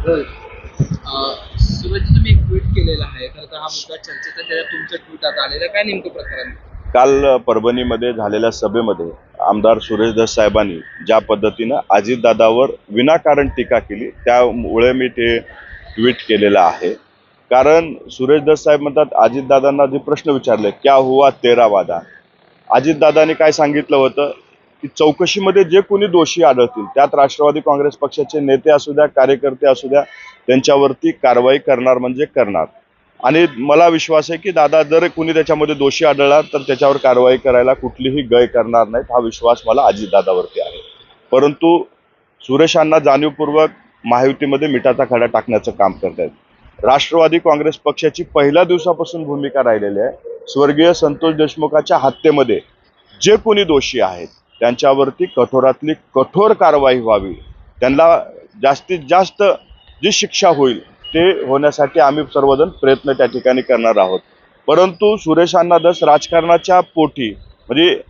बरं. सुरुवातीला तुम्ही एक ट्विट केलेलं आहे. खरं तर हा मुद्दा चर्चेचा त्याच्यात तुमचं ट्विट आता आलेलं काय नेमकं प्रकरण? काल परभणीमध्ये झालेल्या सभेमध्ये आमदार सुरेश धस साहेबांनी ज्या पद्धतीनं अजितदादावर विनाकारण टीका केली, त्यामुळे मी ते ट्विट केलेलं आहे. कारण सुरेश धस साहेब म्हणतात, अजितदादांना जे प्रश्न विचारले, क्या हुआ तेरा वादा. अजितदादांनी काय सांगितलं होतं की चौकशीमध्ये जे कोणी दोषी आढळतील, त्यात राष्ट्रवादी काँग्रेस पक्षाचे नेते असू द्या, कार्यकर्ते असू द्या, त्यांच्यावरती कारवाई करणार म्हणजे करणार. आणि मला विश्वास आहे की दादा जर कोणी त्याच्यामध्ये दोषी आढळला तर त्याच्यावर कारवाई करायला कुठलीही गय करणार नाहीत, हा विश्वास मला अजितदादावरती आहे. परंतु सुरेशांना जाणीवपूर्वक महायुतीमध्ये मिठाचा खडा टाकण्याचं काम करतायत. राष्ट्रवादी काँग्रेस पक्षाची पहिल्या दिवसापासून भूमिका राहिलेली आहे, स्वर्गीय संतोष देशमुखाच्या हत्येमध्ये जे कोणी दोषी आहेत त्यांच्यावरती कठोरातली कठोर कारवाई व्हावी, त्यांना जास्तीत जास्त जी शिक्षा होईल ते होण्यासाठी आम्ही सर्वजण प्रयत्न त्या ठिकाणी करणार आहोत. परंतु सुरेशांना धस राजकारणाच्या पोटी म्हणजे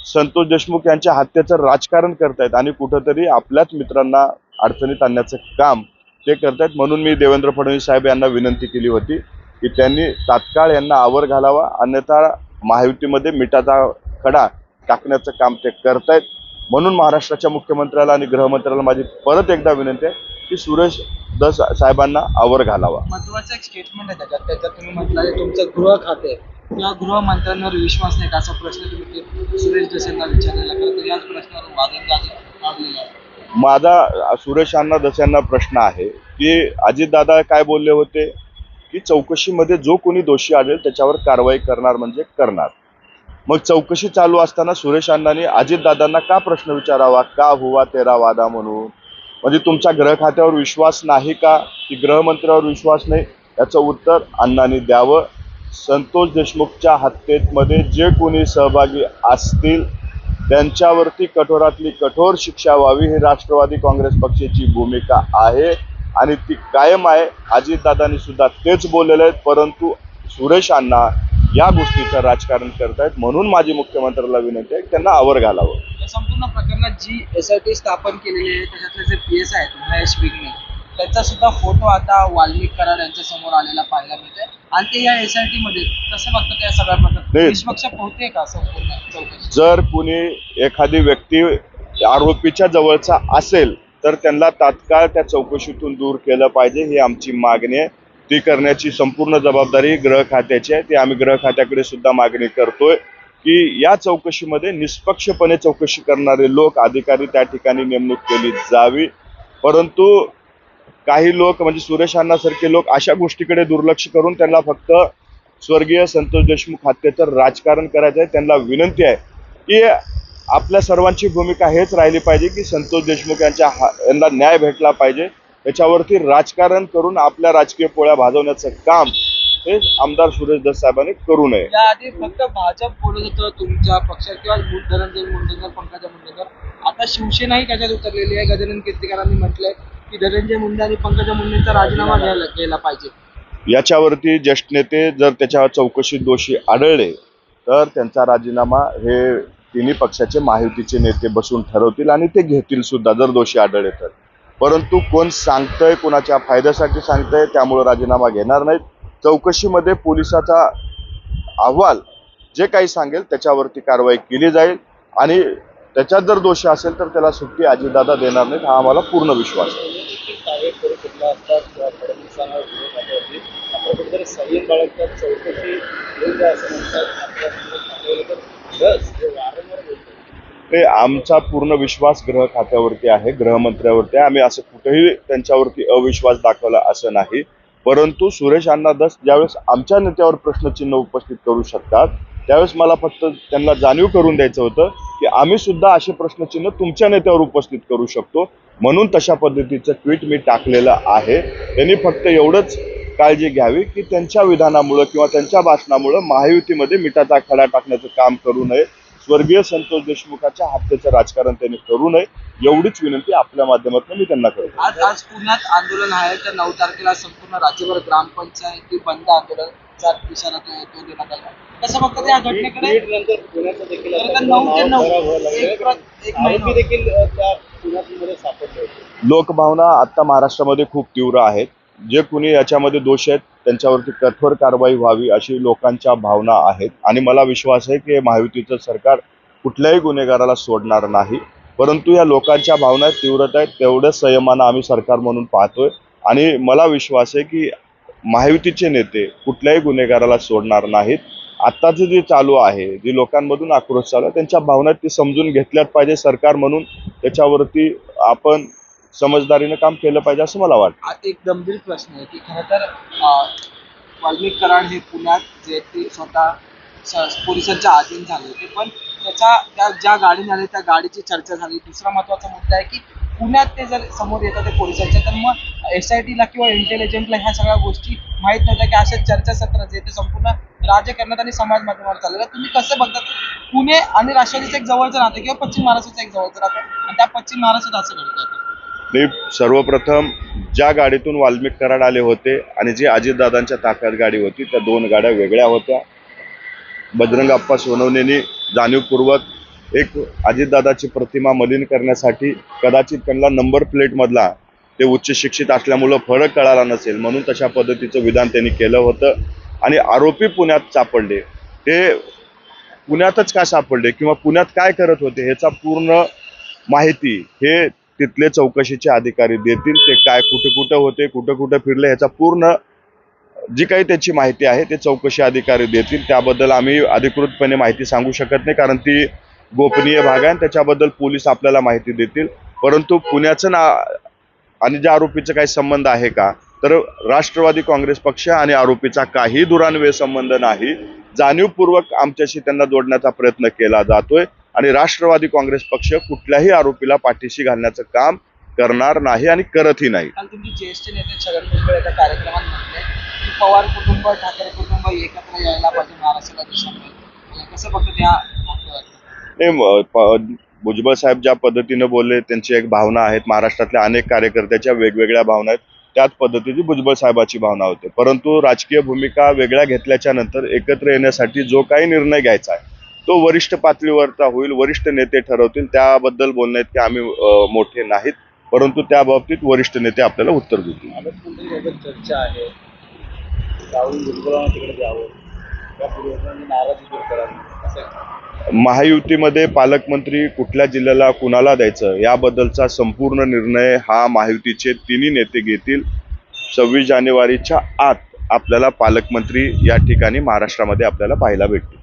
संतोष देशमुख यांच्या हत्येचं राजकारण करतायत आणि कुठंतरी आपल्याच मित्रांना अडचणीत आणण्याचं काम ते करतायत. म्हणून मी देवेंद्र फडणवीस साहेब यांना विनंती केली होती की त्यांनी तात्काळ यांना आवर घालावा, अन्यथा महायुतीमध्ये मिठाचा खडा टाकण्याचं काम ते करतायत. म्हणून महाराष्ट्राच्या मुख्यमंत्र्याला आणि गृहमंत्र्याला माझी परत एकदा विनंती आहे की सुरेश धस साहेबांना आवर घालावा. महत्वाचं एक स्टेटमेंट आहे त्याच्यात तुम्ही म्हटलं तुमचं गृह खाते किंवा गृहमंत्र्यांवर विश्वास नाही का असा प्रश्न तुम्ही सुरेश धस यांना विचारलेला. खरं तर याच प्रश्नावर वादंग लावलेला आहे. माझा सुरेशांना धस यांना प्रश्न आहे की अजितदादा काय बोलले होते की चौकशीमध्ये जो कोणी दोषी आढळेल त्याच्यावर कारवाई करणार म्हणजे करणार. मग चौकशी चालू असताना सुरेश अण्णांनी अजितदादांना का प्रश्न विचारावा, का हुआ तेरा वादा म्हणून? म्हणजे तुमच्या गृह खात्यावर विश्वास नाही का की गृहमंत्र्यावर विश्वास नाही, याचं उत्तर अण्णांनी द्यावं. संतोष देशमुखच्या हत्येमध्ये जे कोणी सहभागी असतील त्यांच्यावरती कठोरातली कठोर शिक्षा व्हावी ही राष्ट्रवादी काँग्रेस पक्षाची भूमिका आहे आणि ती कायम आहे. अजितदादांनी सुद्धा तेच बोललेले आहेत, परंतु सुरेश अण्णा या गोष्टीचं राजकारण करतायत. म्हणून माझी मुख्यमंत्र्याला विनंती आहे त्यांना आवर घालावं. या संपूर्ण प्रकरणात जी SIT स्थापन केलेली आहे त्याच्यातले जे PS आहेत महेश विघ्ने, त्याचा सुद्धा फोटो आता वाल्मिक कराड यांच्या समोर आलेला पाहायला मिळतोय आणि ते या SIT मध्ये कसं बघतात या सगळ्या प्रकरणात निष्पक्ष पोहते का संपूर्ण चौकशी? जर कुणी एखादी व्यक्ती आरोपीच्या जवळचा असेल तर त्यांना तात्काळ त्या चौकशीतून दूर केलं पाहिजे, ही आमची मागणी आहे. ती करण्याची संपूर्ण जबाबदारी गृह खात्याची आहे. ती आम्ही गृह खात्याकडे सुद्धा मागणी करतोय की या चौकशीमध्ये निष्पक्षपणे चौकशी करणारे लोक, अधिकारी त्या ठिकाणी नेमणूक केली जावी. परंतु काही लोक म्हणजे सुरेश अण्णासारखे लोक अशा गोष्टीकडे दुर्लक्ष करून त्यांना फक्त स्वर्गीय संतोष देशमुख हत्येचं राजकारण करायचं आहे. त्यांना विनंती आहे की आपल्या सर्वांची भूमिका हेच राहिली पाहिजे की संतोष देशमुख यांना न्याय भेटला पाहिजे. त्याच्यावरती राजकारण करून आपल्या राजकीय पोळ्या भाजवण्याचं काम हे आमदार सुरेश धस साहेबांनी करू नये. याआधी फक्त भाजप बोलत होतं तुमच्या पक्षात किंवा धनंजय मुंडेंवर, पंकजा मुंडेंवर. आता शिवसेनाही त्याच्यात उतरलेली आहे. गजानन कीर्तिकरांनी म्हटलंय की धनंजय मुंडे आणि पंकजा मुंडेंचा राजीनामा घ्यायला पाहिजे. याच्यावरती ज्येष्ठ नेते जर त्याच्या चौकशीत दोषी आढळले तर त्यांचा राजीनामा हे तिन्ही पक्षाचे महायुतीचे नेते बसून ठरवतील आणि ते घेतील सुद्धा जर दोषी आढळले तर. परंतु कोण सांगतंय, कोणाच्या फायद्यासाठी सांगतंय, त्यामुळे राजीनामा घेणार नाहीत. चौकशीमध्ये पोलिसाचा अहवाल जे काही सांगेल त्याच्यावरती कारवाई केली जाईल आणि त्याच्यात जर दोषी असेल तर त्याला सुट्टी अजितदादा देणार नाहीत, हा आम्हाला पूर्ण विश्वास आहे. ते आमचा पूर्ण विश्वास गृह खात्यावरती आहे, गृहमंत्र्यावरती आहे. आम्ही असं कुठेही त्यांच्यावरती अविश्वास दाखवला असं नाही. परंतु सुरेश अण्णा धस ज्यावेळेस आमच्या नेत्यावर प्रश्नचिन्ह उपस्थित करू शकतात त्यावेळेस मला फक्त त्यांना जाणीव करून द्यायचं होतं की आम्ही सुद्धा असे प्रश्नचिन्ह तुमच्या नेत्यावर उपस्थित करू शकतो. म्हणून तशा पद्धतीचं ट्विट मी टाकलेलं आहे. त्यांनी फक्त एवढंच काळजी घ्यावी की त्यांच्या विधानामुळं किंवा त्यांच्या भाषणामुळं महायुतीमध्ये मिठाचा खडा टाकण्याचं काम करू नये, स्वर्गीय संतोष देशमुखाच्या हत्येचं राजकारण त्यांनी करू नये, एवढीच विनंती आपल्या माध्यमातून मी त्यांना करतो. आज पुण्यात आंदोलन आहे तर 9 तारखेला संपूर्ण राज्यभर ग्रामपंचायती बंद आंदोलनाचा इशारा तो देण्यात आला. कसं बघतात या घटनेकडे? नंतर पुण्याचं देखील 9 ते 9 एक आरोपी देखील त्या पुण्यामध्ये सापडले होते. लोकभावना आता महाराष्ट्रामध्ये खूप तीव्र आहेत. जे कुणी याच्यामध्ये दोष आहेत त्यांच्यावरती कठोर कारवाई व्हावी अशी लोकांच्या भावना आहेत आणि मला विश्वास आहे की महायुतीचं सरकार कुठल्याही गुन्हेगाराला सोडणार नाही. परंतु या लोकांच्या भावना तीव्रता आहेत तेवढ्याच संयमानं आम्ही सरकार म्हणून पाहतोय आणि मला विश्वास आहे की महायुतीचे नेते कुठल्याही गुन्हेगाराला सोडणार नाहीत. आत्ताचं जे चालू आहे, जे लोकांमधून आक्रोश चालू आहे, त्यांच्या भावना ती समजून घेतल्याच पाहिजे सरकार म्हणून. त्याच्यावरती आपण समजदारीनं काम केलं पाहिजे असं मला वाटतं. आता एक गंभीर प्रश्न आहे की खरं तर वाल्मिक कराड हे पुण्यात जे ते स्वतः पोलिसांच्या अधीन झाले होते, पण त्या ज्या गाडीने आले त्या गाडीची चर्चा झाली. दुसरा महत्त्वाचा मुद्दा आहे की पुण्यात ते जर समोर येतात ते पोलिसांच्या, तर मग SITला किंवा इंटेलिजन्सला ह्या सगळ्या गोष्टी माहीत नव्हत्या की अशा चर्चासत्र जे ते संपूर्ण राजकारणात आणि समाज माध्यमावर चाललेलं. तुम्ही कसं बघतात पुणे आणि राष्ट्रवादीचं एक जवळचं नातं किंवा पश्चिम महाराष्ट्राचं एक जवळचं नातं आणि त्या पश्चिम महाराष्ट्रात असं घडतं? मी सर्वप्रथम ज्या गाडीतून वाल्मिक कराड आले होते आणि जी अजितदादांच्या ताफ्यात गाडी होती त्या दोन गाड्या वेगळ्या होत्या. बजरंग अप्पा सोनवणेंनी जाणीवपूर्वक एक अजितदादाची प्रतिमा मलिन करण्यासाठी कदाचित त्यांना नंबर प्लेटमधला ते उच्च शिक्षित असल्यामुळं फरक कळाला नसेल म्हणून तशा पद्धतीचं विधान त्यांनी केलं होतं. आणि आरोपी पुण्यात सापडले, ते पुण्यातच का सापडले किंवा पुण्यात काय करत होते ह्याचा पूर्ण माहिती हे तिथले चौकशीचे अधिकारी देतील. ते काय कुठे कुठे होते, कुठं कुठं फिरले ह्याचा पूर्ण जी काही त्याची माहिती आहे ते चौकशी अधिकारी देतील. त्याबद्दल आम्ही अधिकृतपणे माहिती सांगू शकत नाही कारण ती गोपनीय भाग आहे आणि त्याच्याबद्दल पोलीस आपल्याला माहिती देतील. परंतु पुण्याचं आणि ज्या आरोपीचा काही संबंध आहे का, तर राष्ट्रवादी काँग्रेस पक्ष आणि आरोपीचा काही दुरान्वय संबंध नाही. जाणीवपूर्वक आमच्याशी त्यांना जोडण्याचा प्रयत्न केला जातोय आणि राष्ट्रवादी काँग्रेस पक्ष कुठल्याही आरोपीला पाठीशी घालण्याचं काम करणार नाही आणि करतही नाही. काल तुमचे ज्येष्ठ नेते छगन भुजबळ एका कार्यक्रमात म्हटले की पवार कुटुंब ठाकरे कुटुंब एकत्र यायला पाहिजे महाराष्ट्राला दिशामध्ये. कसं बघतो त्या भुजबळ साहेब ज्या पद्धतीने बोलले त्यांची एक भावना आहेत. महाराष्ट्रातल्या अनेक कार्यकर्त्याच्या वेगवेगळ्या भावना आहेत. त्याच पद्धतीची भुजबळ साहेबाची भावना होती. परंतु राजकीय भूमिका वेगळ्या घेतल्याच्या नंतर एकत्र येण्यासाठी जो काही निर्णय घ्यायचा आहे तो वरिष्ठ पातळीवरचा होईल. वरिष्ठ नेते ठरवतील. त्याबद्दल बोलण्यात की आम्ही मोठे नाहीत, परंतु त्या बाबतीत वरिष्ठ नेते आपल्याला उत्तर देतील. चर्चा आहे राहुल भुजबळांना तिकडे द्यावं या पूर्वजांनी नाराजी दूर करावी असं. महायुतीमध्ये पालकमंत्री कुठल्या जिल्ह्याला कुणाला द्यायचं याबद्दलचा संपूर्ण निर्णय हा महायुतीचे तिन्ही नेते घेतील. 26 जानेवारीच्या आत आपल्याला पालकमंत्री या ठिकाणी महाराष्ट्रामध्ये आपल्याला पाहायला भेटतील.